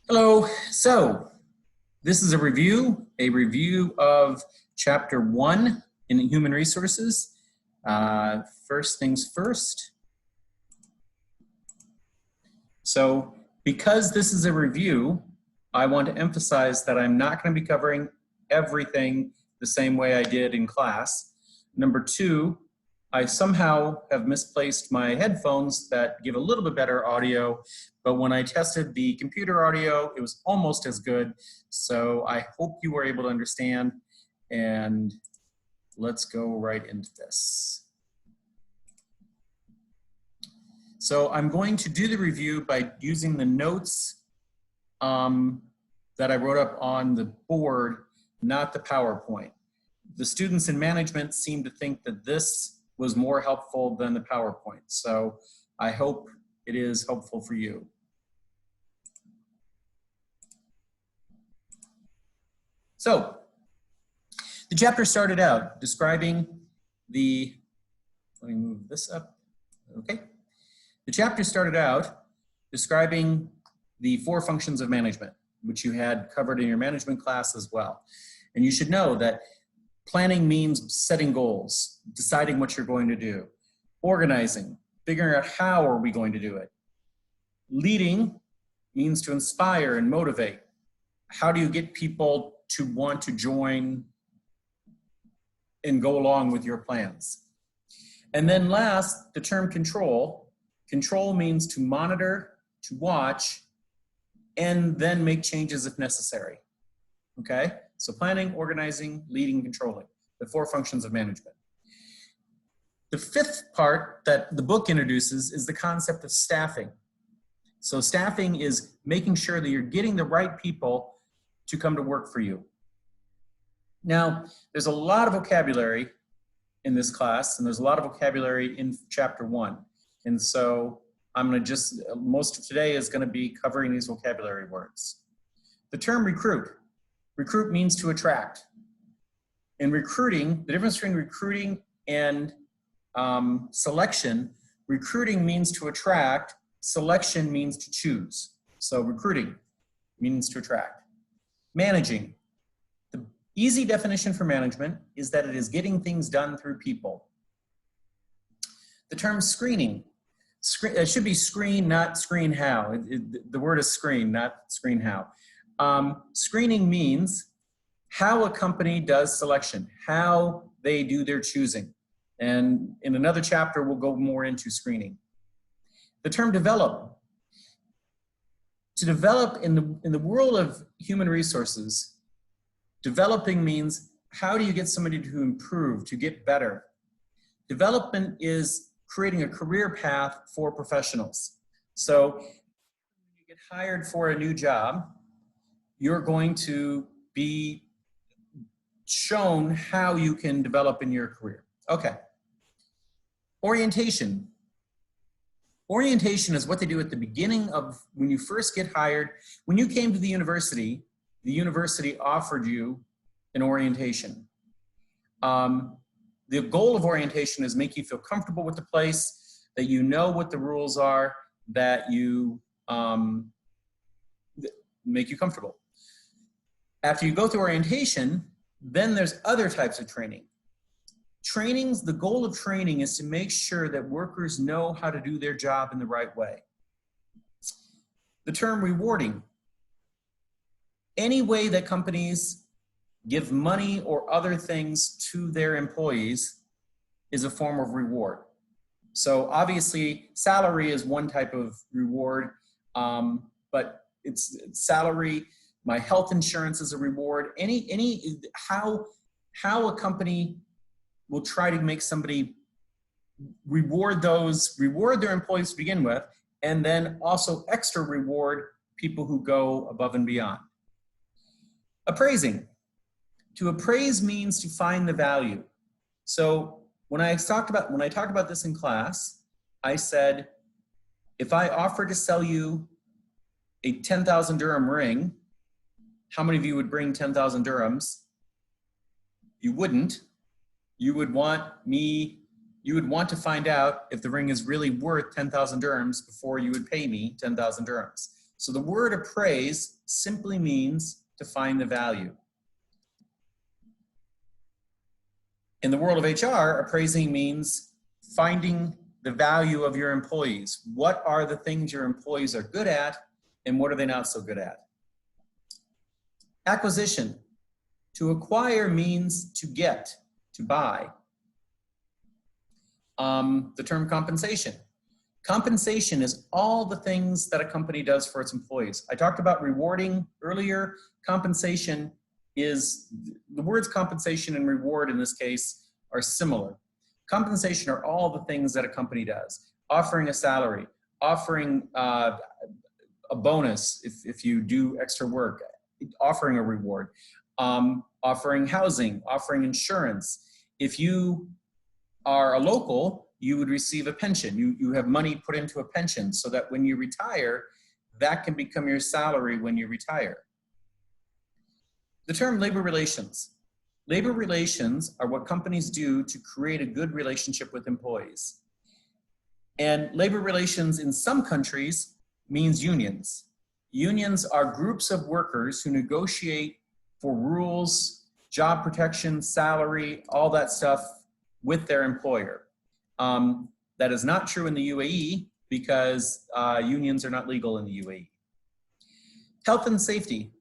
Hello. So this is a review of Chapter 1 in Human Resources. First things first. So because this is a review, I want to emphasize that I'm not going to be covering everything the same way I did in class. Number two, I somehow have misplaced my headphones that give a little bit better audio, but when I tested the computer audio, it was almost as good. So I hope you were able to understand, and let's go right into this. So I'm going to do the review by using the notes that I wrote up on the board, not the PowerPoint. The students in management seem to think that this was more helpful than the PowerPoint. So I hope it is helpful for you. So the chapter started out describing the, let me move this up, okay. The chapter started out describing the 4 functions of management, which you had covered in your management class as well. And you should know that planning means setting goals, deciding what you're going to do. Organizing, figuring out how are we going to do it. Leading means to inspire and motivate. How do you get people to want to join and go along with your plans? And then last, the term control. Control means to monitor, to watch, and then make changes if necessary. Okay? So planning, organizing, leading, controlling, the 4 functions of management. The 5th part that the book introduces is the concept of staffing. So staffing is making sure that you're getting the right people to come to work for you. Now, there's a lot of vocabulary in this class, and there's a lot of vocabulary in Chapter 1. And so I'm going to most of today is going to be covering these vocabulary words. The term recruit. Recruit means to attract. In recruiting, the difference between recruiting and selection, recruiting means to attract, selection means to choose. So recruiting means to attract. Managing. The easy definition for management is that it is getting things done through people. The term screening. It should be screen, not screen how. The word is screen, not screen how. Screening means how a company does selection, how they do their choosing. And in another chapter, we'll go more into screening. The term develop. To develop in the world of human resources, developing means how do you get somebody to improve, to get better. Development is creating a career path for professionals. So when you get hired for a new job, you're going to be shown how you can develop in your career. Okay. Orientation. Orientation is what they do at the beginning of when you first get hired. When you came to the university offered you an orientation. The goal of orientation is make you feel comfortable with the place, that you know what the rules are, that you make you comfortable. After you go through orientation, then there's other types of training. The goal of training is to make sure that workers know how to do their job in the right way. The term rewarding. Any way that companies give money or other things to their employees is a form of reward. So obviously salary is one type of reward, but it's salary. My health insurance is a reward. How a company will try to make somebody reward their employees to begin with, and then also extra reward people who go above and beyond. Appraising. To appraise means to find the value. So when I talked about this in class, I said, if I offer to sell you a 10,000 dirham ring, how many of you would bring 10,000 dirhams? You wouldn't. You would want to find out if the ring is really worth 10,000 dirhams before you would pay me 10,000 dirhams. So the word appraise simply means to find the value. In the world of HR, appraising means finding the value of your employees. What are the things your employees are good at and what are they not so good at? Acquisition. To acquire means to get, to buy. The term compensation. Compensation is all the things that a company does for its employees. I talked about rewarding earlier. Compensation is, the words compensation and reward in this case are similar. Compensation are all the things that a company does. Offering a salary, offering a bonus if you do extra work, offering a reward, offering housing, offering insurance. If you are a local, you would receive a pension. You have money put into a pension so that when you retire, that can become your salary when you retire. The term labor relations. Labor relations are what companies do to create a good relationship with employees. And labor relations in some countries means unions. Unions are groups of workers who negotiate for rules, job protection, salary, all that stuff with their employer. That is not true in the UAE because unions are not legal in the UAE. Health and safety.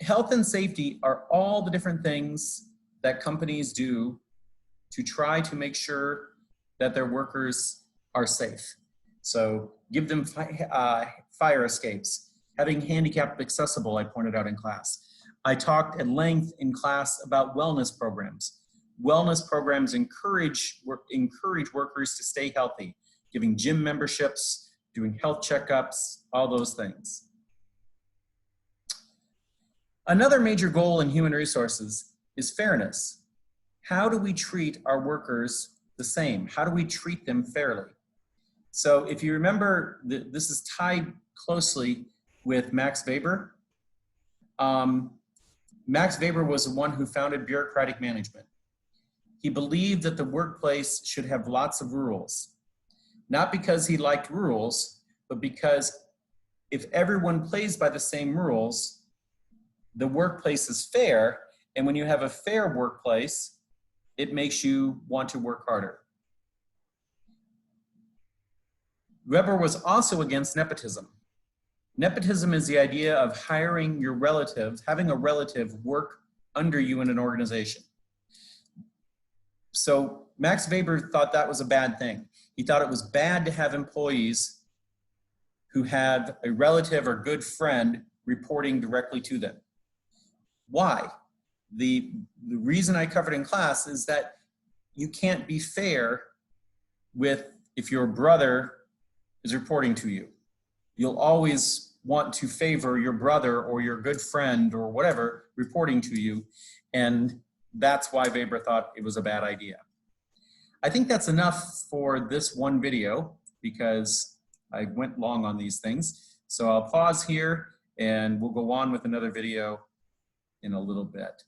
Health and safety are all the different things that companies do to try to make sure that their workers are safe. So give them fire escapes, having handicap accessible, I pointed out in class. I talked at length in class about wellness programs. Wellness programs encourage workers to stay healthy, giving gym memberships, doing health checkups, all those things. Another major goal in human resources is fairness. How do we treat our workers the same? How do we treat them fairly? So if you remember, this is tied closely with Max Weber. Max Weber was the one who founded bureaucratic management. He believed that the workplace should have lots of rules, not because he liked rules, but because if everyone plays by the same rules, the workplace is fair, and when you have a fair workplace, it makes you want to work harder. Weber was also against nepotism. Nepotism is the idea of hiring your relatives, having a relative work under you in an organization. So Max Weber thought that was a bad thing. He thought it was bad to have employees who had a relative or good friend reporting directly to them. Why? The reason I covered in class is that you can't be fair with if your brother is reporting to you. You'll always want to favor your brother or your good friend or whatever reporting to you, and that's why Weber thought it was a bad idea. I think that's enough for this one video because I went long on these things. So I'll pause here and we'll go on with another video in a little bit.